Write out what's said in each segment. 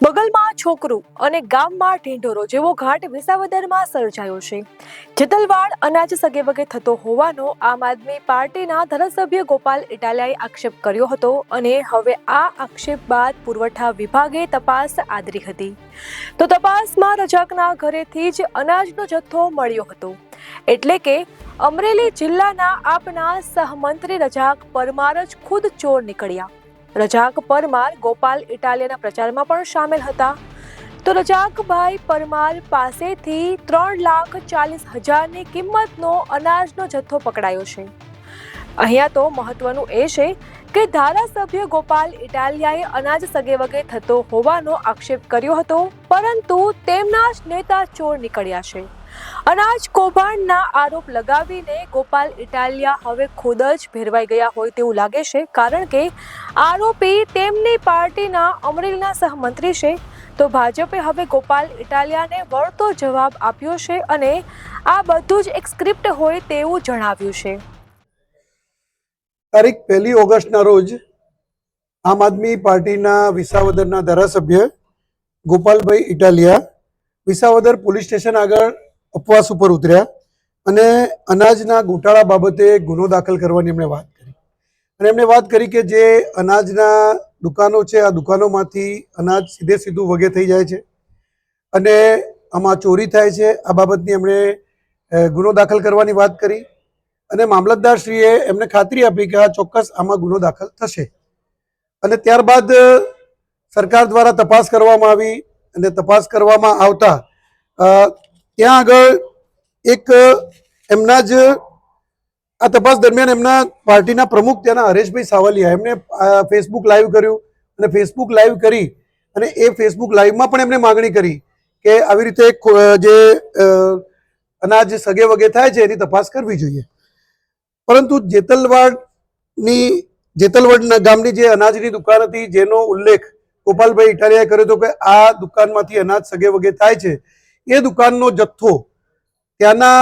બગલમાં છોકરું અને ગામમાં ઢીંઢોરો જેવો ઘાટ વિસાવદરમાં સર્જાયો છે. જેતલવાડ અનાજ સગેવગે થતો હોવાનો આમ આદમી પાર્ટીના ધારાસભ્ય ગોપાલ ઇટાલિયાએ આક્ષેપ કર્યો હતો અને હવે આ આક્ષેપ બાદ પુરવઠા વિભાગે તપાસ આદરી હતી. તો તપાસમાં રજાકના ઘરેથી જ અનાજનો જથ્થો મળ્યો હતો. એટલે કે અમરેલી જિલ્લાના આપના સહમંત્રી રજાક પરમાર જ ખુદ ચોર નીકળ્યા. રજાક પરમાર ગોપાલ ઇટાલિયાના પ્રચારમાં પણ સામેલ હતા. તો રજાકભાઈ પરમાર પાસેથી 3,40,000ની કિંમતનો અનાજનો જથ્થો પકડાયો છે. અહીંયા તો મહત્વનું એ છે કે ધારાસભ્ય ગોપાલ ઇટાલિયાએ અનાજ સગેવગે થતો હોવાનો આક્ષેપ કર્યો હતો, પરંતુ તેમના જ નેતા ચોર નીકળ્યા છે. અનાજ કૌભાંડના આરોપ લગાવીને ગોપાલ ઇટાલિયા હવે ખુદ જ ભેરવાઈ ગયા હોય તેવું લાગે છે, કારણ કે આરોપી તેમની પાર્ટીના અમરેલીના સહમંત્રી છે. તો ભાજપે હવે ગોપાલ ઇટાલિયાને વળતો જવાબ આપ્યો છે અને આ બધું જ એક સ્ક્રિપ્ટ હોય તેવું જણાવ્યું છે. તારીખ 1 ઓગસ્ટના રોજ આમ આદમી પાર્ટીના વિસાવદરના ધારાસભ્ય ગોપાલભાઈ ઇટાલિયા વિસાવદર પોલીસ સ્ટેશન આગળ ઉપવાસ ઉપર ઉતર્યા અને અનાજના ગોટાળા બાબતે ગુનો દાખલ કરવાની એમણે વાત કરી. અને એમણે વાત કરી કે જે અનાજના દુકાનો છે, આ દુકાનોમાંથી અનાજ સીધું વગે થઈ જાય છે અને આમાં ચોરી થાય છે. આ બાબતની એમણે ગુનો દાખલ કરવાની વાત કરી અને મામલતદારશ્રીએ એમને ખાતરી આપી કે આ ચોક્કસ આમાં ગુનો દાખલ થશે. અને ત્યારબાદ સરકાર દ્વારા તપાસ કરવામાં આવી અને તપાસ કરવામાં આવતા ત્યાં આગળ એક એમના જ આ તપાસ દરમિયાન એમના પાર્ટીના પ્રમુખ ત્યાંના હરેશભાઈ સાવલિયા એમણે ફેસબુક લાઈવ કર્યું અને ફેસબુક લાઈવ કરી અને એ ફેસબુક લાઈવમાં પણ એમણે માગણી કરી કે આવી રીતે જે અનાજ સગે વગે થાય છે એની તપાસ કરવી જોઈએ. પરંતુ જેતલવાડ ગામની જે અનાજની દુકાન હતી જેનો ઉલ્લેખ ગોપાલભાઈ ઇટાલિયાએ કર્યો હતો કે આ દુકાનમાંથી અનાજ સગે વગે થાય છે, એ દુકાનનો જથ્થો ત્યાંના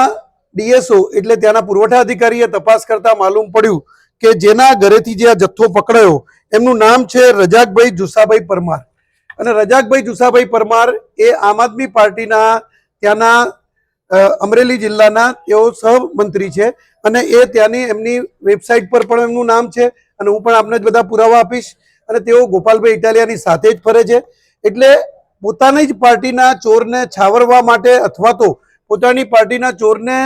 ડીએસઓ એટલે ત્યાંના પુરવઠા અધિકારીએ તપાસ કરતા માલુમ પડ્યું કે જેના ઘરેથી જે આ જથ્થો પકડાયો એમનું નામ છે રજાકભાઈ જુસાભાઈ પરમાર. અને રજાકભાઈ જુસાભાઈ પરમાર એ આમ આદમી પાર્ટીના ત્યાંના અમરેલી જિલ્લાના તેઓ સહમંત્રી છે અને એ ત્યાંની એમની વેબસાઇટ પર પણ એમનું નામ છે અને હું પણ આપને જ બધા પુરાવા આપીશ. અને તેઓ ગોપાલભાઈ ઇટાલિયાની સાથે જ ફરે છે. એટલે પોતાની જ પાર્ટીના ચોરને છાવરવા માટે અથવા તો પોતાની પાર્ટીના ચોરને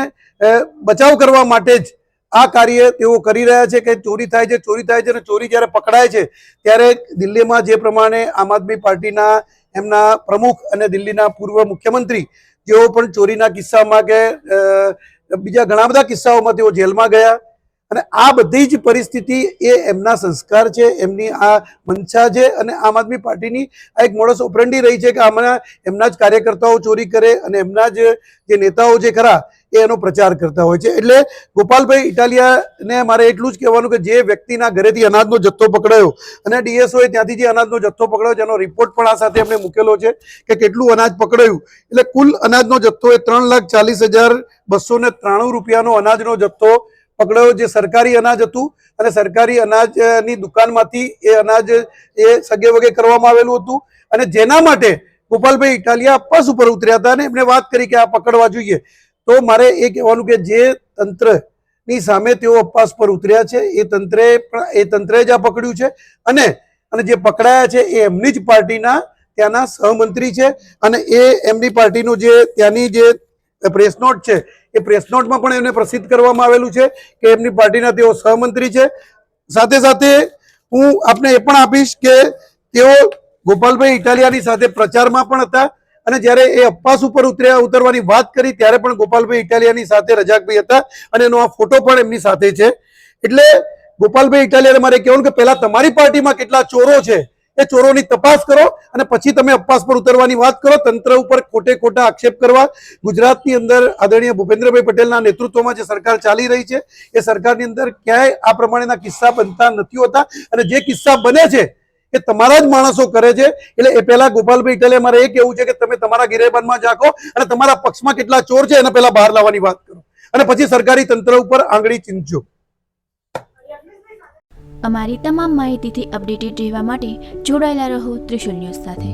બચાવ કરવા માટે જ આ કાર્ય તેઓ કરી રહ્યા છે કે ચોરી થાય છે અને ચોરી જ્યારે પકડાય છે ત્યારે દિલ્હીમાં જે પ્રમાણે આમ આદમી પાર્ટીના એમના પ્રમુખ અને દિલ્હીના પૂર્વ મુખ્યમંત્રી જેઓ પણ ચોરીના કિસ્સામાં કે બીજા ઘણા બધા કિસ્સાઓમાં તેઓ જેલમાં ગયા. અને આ બધી જ પરિસ્થિતિ એ એમના સંસ્કાર છે, એમની આ મંશા છે અને આમ આદમી પાર્ટીની આ એક મોડસ ઓપરેન્ડી રહી છે કે આમાં એમના જ કાર્યકર્તાઓ ચોરી કરે અને એમના જ જે નેતાઓ જે ખરા એ એનો પ્રચાર કરતા હોય છે. એટલે ગોપાલભાઈ ઇટાલિયાને મારે એટલું જ કહેવાનું કે જે વ્યક્તિના ઘરેથી અનાજનો જથ્થો પકડાયો અને ડીએસઓએ ત્યાંથી જે અનાજનો જથ્થો પકડાયો જેનો રિપોર્ટ પણ આ સાથે એમણે મૂકેલો છે કે કેટલું અનાજ પકડાયું, એટલે કુલ અનાજનો જથ્થો એ 3,40,293 રૂપિયાનો અનાજનો જથ્થો પકડાયો, જે સરકારી અનાજ હતું અને સરકારી અનાજની દુકાનમાંથી એ અનાજ એ સગે વગે કરવામાં આવેલું હતું. અને જેના માટે ગોપાલભાઈ ઇટાલિયા ઉપવાસ ઉપર ઉતર્યા હતા અને એમણે વાત કરી કે આ પકડવા જોઈએ. તો મારે એ કહેવાનું કે જે તંત્રની સામે તેઓ ઉપવાસ પર ઉતર્યા છે એ તંત્રે જ આ પકડ્યું છે અને જે પકડાયા છે એ એમની જ પાર્ટીના ત્યાંના સહમંત્રી છે અને એ એમની પાર્ટીનું જે ત્યાંની જે પ્રેસ નોટ છે એ પ્રેસ નોટમાં પણ એમને પ્રસિદ્ધ કરવામાં આવેલું છે કે એમની પાર્ટીના તેઓ સહમંત્રી છે. સાથે સાથે હું આપને એ પણ આપીશ કે તેઓ ગોપાલભાઈ ઇટાલિયાની સાથે પ્રચારમાં પણ હતા અને જ્યારે એ ઉપવાસ ઉપર ઉતરવાની વાત કરી ત્યારે પણ ગોપાલભાઈ ઇટાલિયાની સાથે રજાકભાઈ હતા અને એનો આ ફોટો પણ એમની સાથે છે. એટલે ગોપાલભાઈ ઇટાલિયાને મારે કહેવાનું કે પહેલા તમારી પાર્ટીમાં કેટલા ચોરો છે એ ચોરોની તપાસ કરો અને પછી તમે ઉપવાસ પર ઉતરવાની વાત કરો. તંત્ર ઉપર ખોટા આક્ષેપ કરવા ગુજરાતની અંદર આદરણીય ભૂપેન્દ્રભાઈ પટેલના નેતૃત્વમાં જે સરકાર ચાલી રહી છે એ સરકારની અંદર ક્યાંય આ પ્રમાણેના કિસ્સા બનતા નથી હોતા અને જે કિસ્સા બને છે એ તમારા જ માણસો કરે છે. એટલે એ પહેલા ગોપાલભાઈ ઇટાલિયા મારે એ કહેવું છે કે તમે તમારા ગિરેબાનમાં ઝાંકો અને તમારા પક્ષમાં કેટલા ચોર છે એના પહેલા બહાર લાવવાની વાત કરો અને પછી સરકારી તંત્ર ઉપર આંગળી ચીંધજો. અમારી તમામ માહિતીથી અપડેટેડ રહેવા માટે જોડાયેલા રહો ત્રિશુલ ન્યૂઝ સાથે.